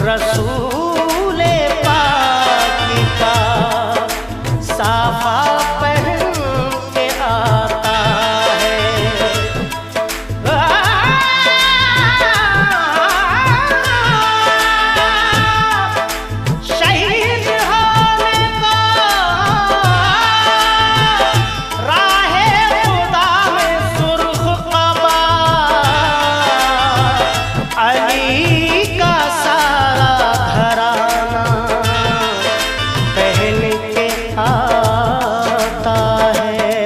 रसूले पाक का साफा पहन के आता है। शहीद होने को राहे खुदा में सुर्ख कबा अली का सारा घराना पहन के आता है।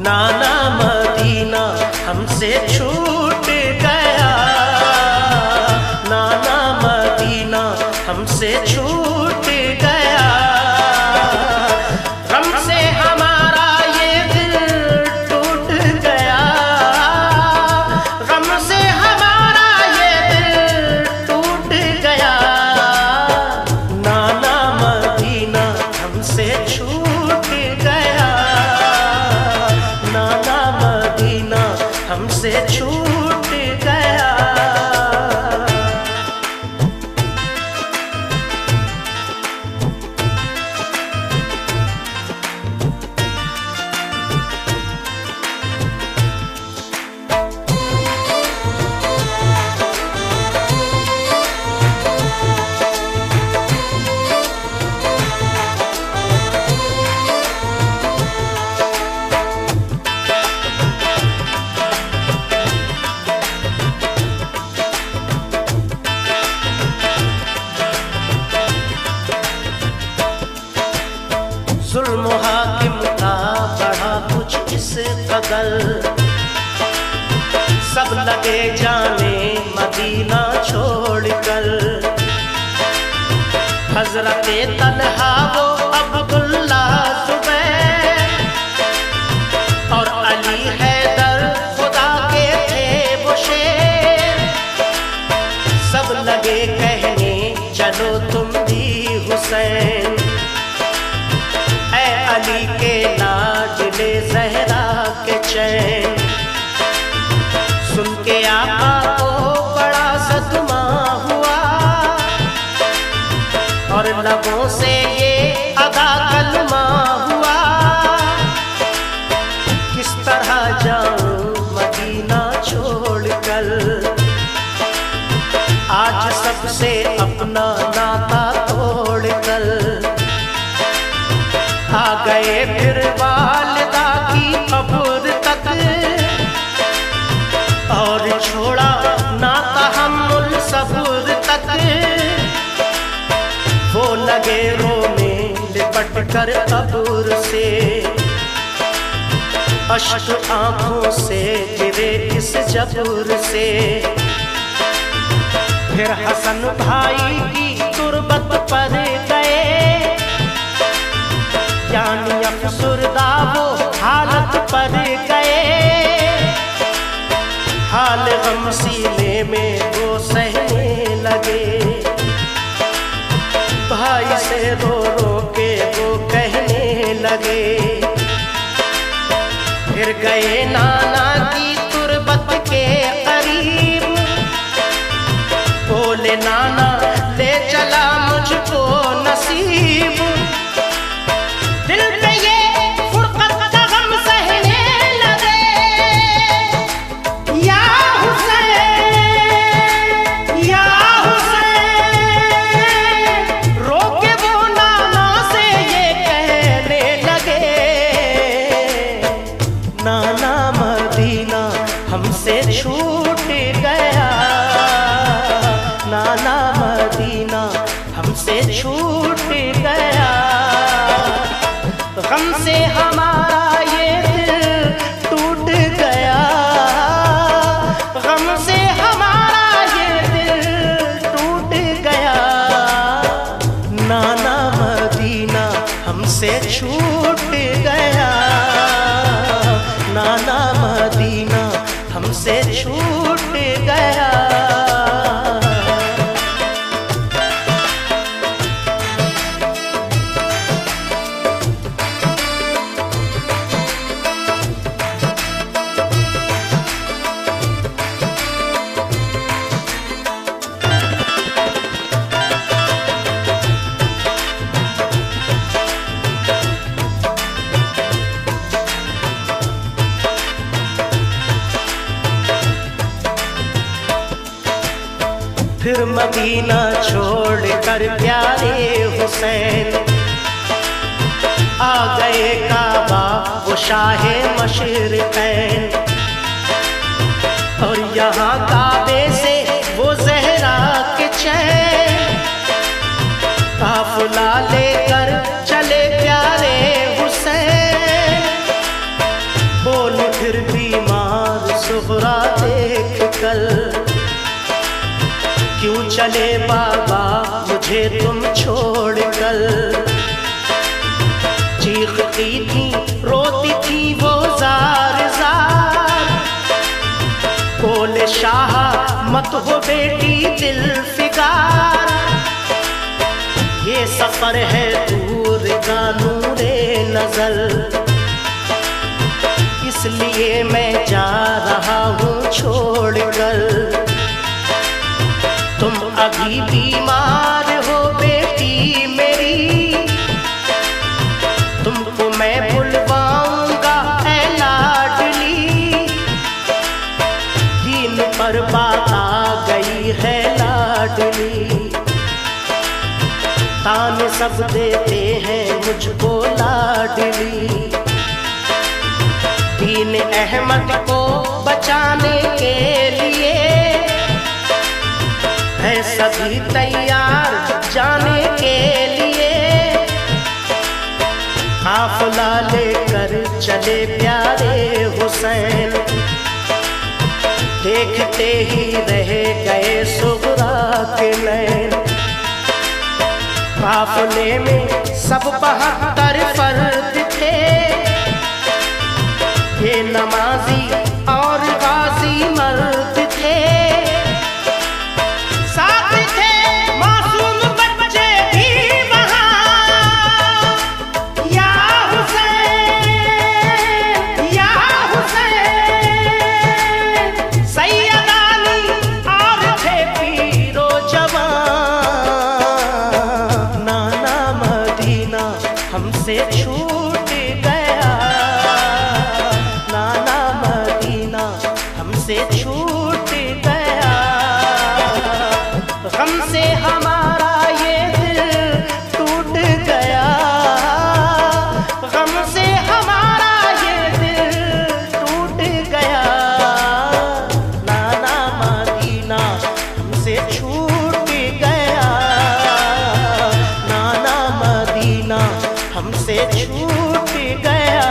नाना मदीना हमसे छूट गया, नाना मदीना हमसे छूट गया। गम से हमारा ये दिल टूट गया, गम से हमारा ये दिल टूट गया। नाना मदीना हमसे छूट गया, नाना मदीना हमसे छूट गया। जुल्म हाकिम का बढ़ा कुछ इस कदर, सब लगे जाने मदीना छोड़कर। हजरते तन्हा वो अब्दुल्ला जुबैर और अली हैदर खुदा के थे वो शेर। सब लगे कहने चलो तुम भी हुसैन, अली के लाडले ज़हरा के चैन। सुन के आका को बड़ा सदमा हुआ और लबों से ये अदा कलमा हुआ। किस तरह जाऊं मदीना छोड़कर, आज सबसे अपना नाता तोड़कर। आ गए फिर वालिदा की कब्र तक और छोड़ा ना तहम्मुल सब्र तक। वो लगे रोने लिपट कर कब्र से, अश्क आंखों से गिरे इस जबर से। फिर हसन भाई की तुरबत पर गए, यानी अफसुरदा वो हालत पर गए। हाल गम सीने में वो सहने लगे, भाई से रो रो के वो कहने लगे। फिर गए नाना की तुरबत के करीब, बोले नाना ले चला मुझको नसीब। दिल पे ये फुरकत का गम सहने लगे, या हुसैन या हुसैन। रोके वो नाना से ये कहने लगे, नाना मदीना हमसे छूट गया, नाना मदीना हमसे छूट गया। गम से हमारा ये दिल टूट गया, गम से हमारा ये दिल फिर मदीना छोड़कर प्यारे हुसैन आ गए काबा वो शाहे मशरिक़ैन। और यहाँ काबे से वो ज़हरा के चैन काफ़िला लेकर चले प्यारे हुसैन। बोले फिर बीमार सुग़रा देख कर, क्यों चले बाबा मुझे तुम छोड़ कर। चीखती थी रोती थी वो जार जार, बोले शाह मत हो बेटी दिल फिगार। ये सफर है दूर का नूरे नजर, इसलिए मैं जा रहा हूँ छोड़ कर। तुम अभी बीमार हो बेटी मेरी, तुमको मैं बुलवाऊंगा ऐ लाडली। दीन पर बात आ गई है लाडली, ताने सब देते हैं मुझको लाडली। दीन अहमद को बचाने के लिए है सभी तैयार जाने के लिए। काफ़िला लेकर चले प्यारे हुसैन, देखते ही रह गए सुग़रा के नैन। काफ़िले में सब 72 फर्द थे, ये नमाजी और गाजी मर्द थे। साथ थे मासूम बच्चे भी वहाँ, या हुसैन या हुसैन। सैयद अली और थे पीरो जवान। नाना मदीना हमसे छूट गया, नाना मदीना हमसे छूट गया। गम से हमारा ये दिल टूट गया, गम से हमारा ये दिल टूट गया। नाना मदीना हमसे छूट गया, नाना मदीना हमसे छूट गया।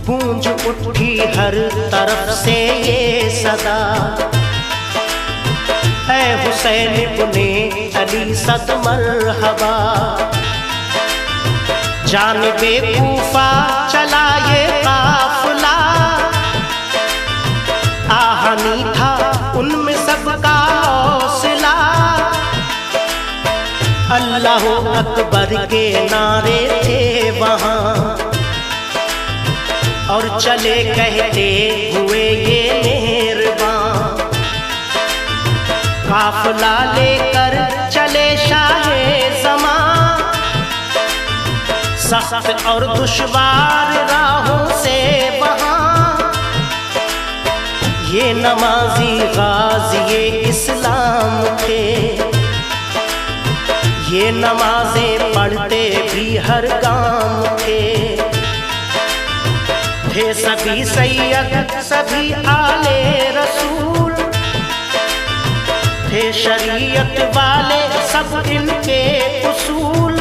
गूंज उठी हर तरफ से ये सदा, ऐ हुसैन इब्ने अली सद मरहबा। जानिबे कूफा चला ये काफिला, आहनी था उनमें सबका हौसला। अल्लाह अकबर के नारे थे वहाँ, और चले कहते हुए ये मेहरबान। काफिला लेकर चले शाहे ज़मां, सख्त और दुश्वार राहों से वहाँ। ये नमाजी गाज़ी इस्लाम थे, ये नमाजें पढ़ते भी हर गांव थे। थे सभी सैयद सभी आले रसूल, थे शरीयत वाले सब इनके उसूल।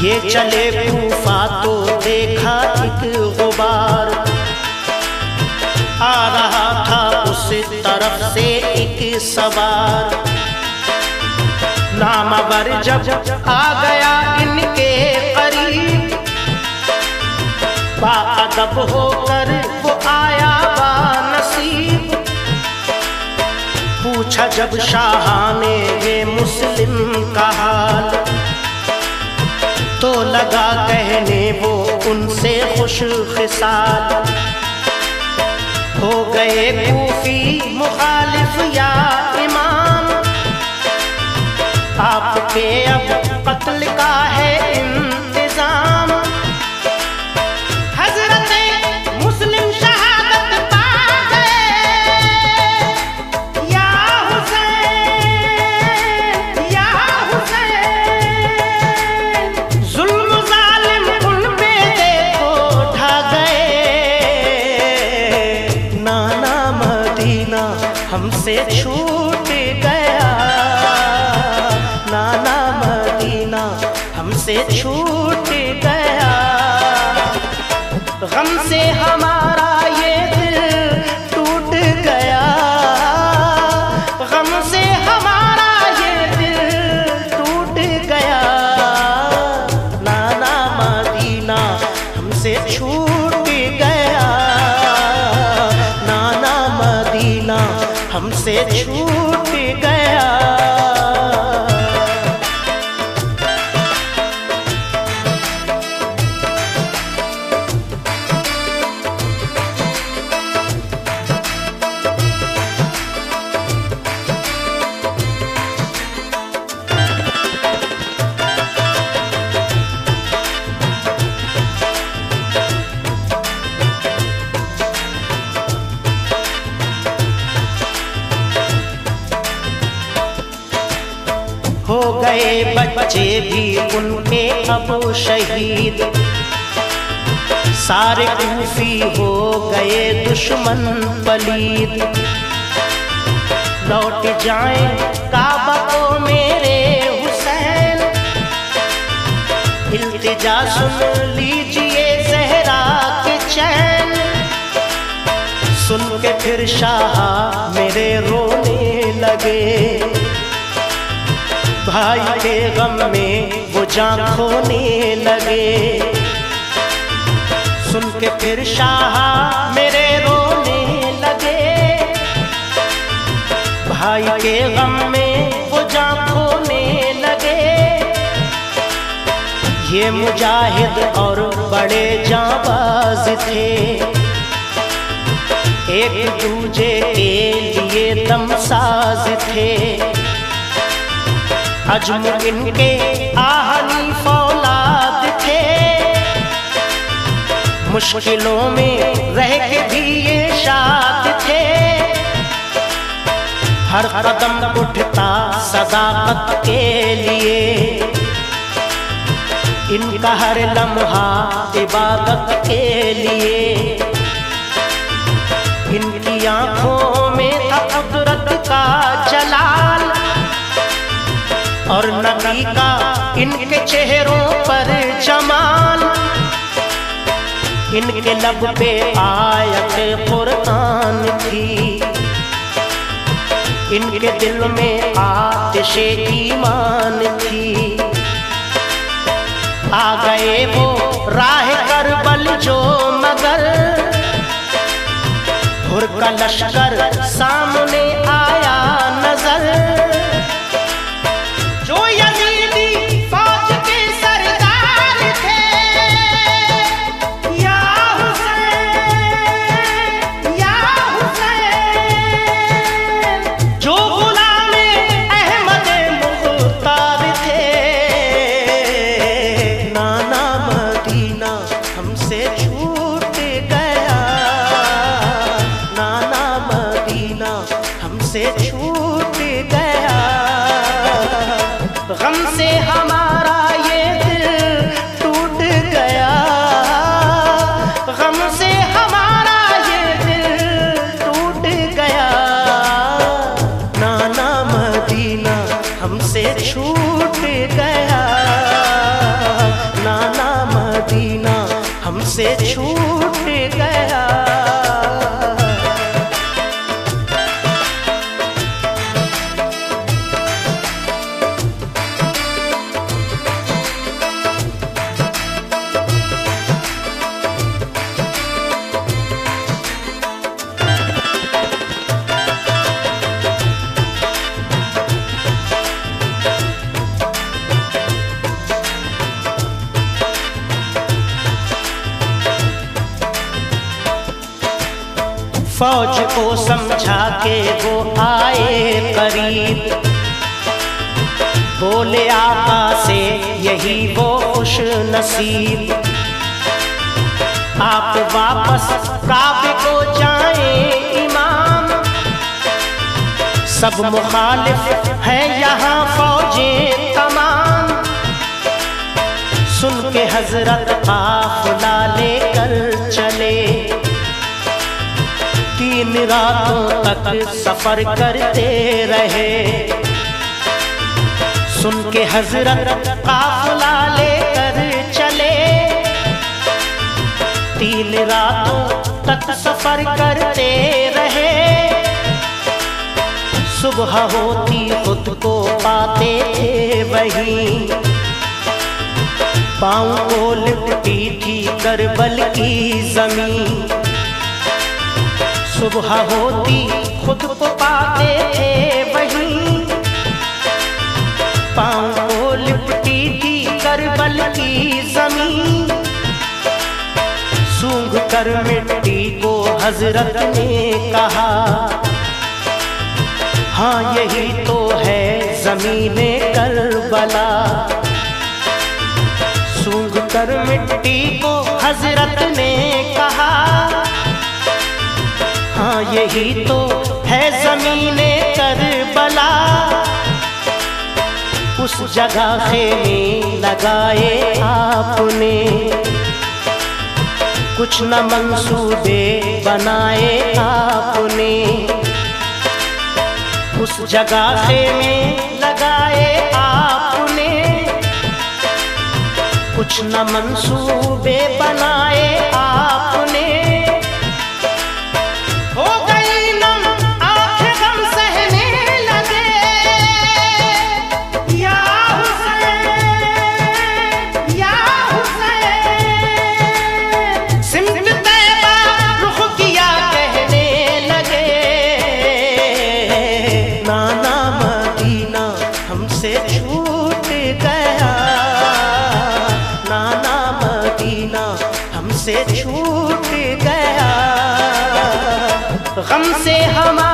ये चले कूफा तो देखा एक गुबार, आ रहा था उस तरफ से एक सवार। नामवर जब आ गया इनके करीब, बाअदब होकर वो आया बानसीब। पूछा जब शाहाने वे मुस्लिम का हाल, तो लगा कहने वो उनसे खुश खिसाल। हो गए कूफी मुखालिफ या इमाम, आपके अब कत्ल का है इंतजाम। हजरते मुस्लिम शहादत पा गए, या हुसैन या हुसैन। जुल्म जालिम उन पे देखो ढा गए। नाना मदीना हमसे छूट गया, नाना मदीना हमसे छूट गया। गम से हमारा ये दिल टूट गया, गम से हमारा ये दिल टूट गया। नाना मदीना हमसे छूट गया, नाना मदीना हमसे छूट गया। हो गए बच्चे भी उनके अब शहीद, सारे कूफी हो गए दुश्मन पलीद। लौट जाएं काबा को मेरे हुसैन, इल्तिजा सुन लीजिए ज़हरा के चैन। सुन के फिर शाह मेरे रोने लगे, भाई के गम में वो जान खोने लगे। सुन के फिर शाह मेरे रोने लगे, भाई के गम में वो जान खोने लगे। ये मुजाहिद और बड़े जाबाज थे, एक दूजे के लिए दमसाज थे। अजम इनके आहनी फौलाद थे, मुश्किलों में रह के भी ये शाद थे। हर कदम उठता सदाकत के लिए, इनका हर लम्हा इबादत के लिए। इनकी आंखों में था कुदरत का जलाल, और नबी का इनके चेहरों पर जमाल। इनके लब पे आयत कुरान थी, इनके दिल में आतिशे ईमान थी। आ गए वो राह करबल जो मगर, हुर का लश्कर सामने आया नजर। जो यजीदी फौज के सरदार थे, या हुसैन या हुसैन। जो गुलामे अहमद मुख्तार थे, नाना मदीना हमसे छूट गया, नाना मदीना हमसे छूट गया। गम से हमारा ये दिल टूट गया, गम से हमारा ये दिल टूट गया। नाना मदीना हमसे छूट गया, नाना मदीना हमसे छूट गया। फौज को समझा के वो आए करीब, बोले आका से यही वो खुश नसीब, आप वापस काबे को जाएं इमाम, सब मुखालिफ हैं यहाँ फौजें तमाम। सुन के हजरत काफिला लेकर चले, 3 रातों तक सफर करते रहे। सुन के हजरत काफिला लेकर चले, 3 रातों तक सफर करते रहे। सुबह होती खुद को पाते थे वहीं, पाँव को लिपटी थी करबल की जमीन। सुबह होती खुद को पाते थे वहीं, पाँव को लिपटी थी करबल की जमीन। सूंघ कर मिट्टी को हजरत ने कहा, हाँ यही तो है ज़मीने करबला। सूंघ कर मिट्टी को हजरत ने कहा, हाँ यही तो है ज़मीने करबला। उस जगह खेमे लगाए आपने, कुछ न मंसूबे बनाए आपने। उस जगह खेमे लगाए आपने, कुछ न मंसूबे बनाए आपने। हो गई नम आंखें गम सहने लगे, या हुसैन या हुसैन। सिमत तैबा रुख किया कहने लगे, नाना मदीना हमसे छूट गया, नाना मदीना हमसे छूट गया। गम से हमारा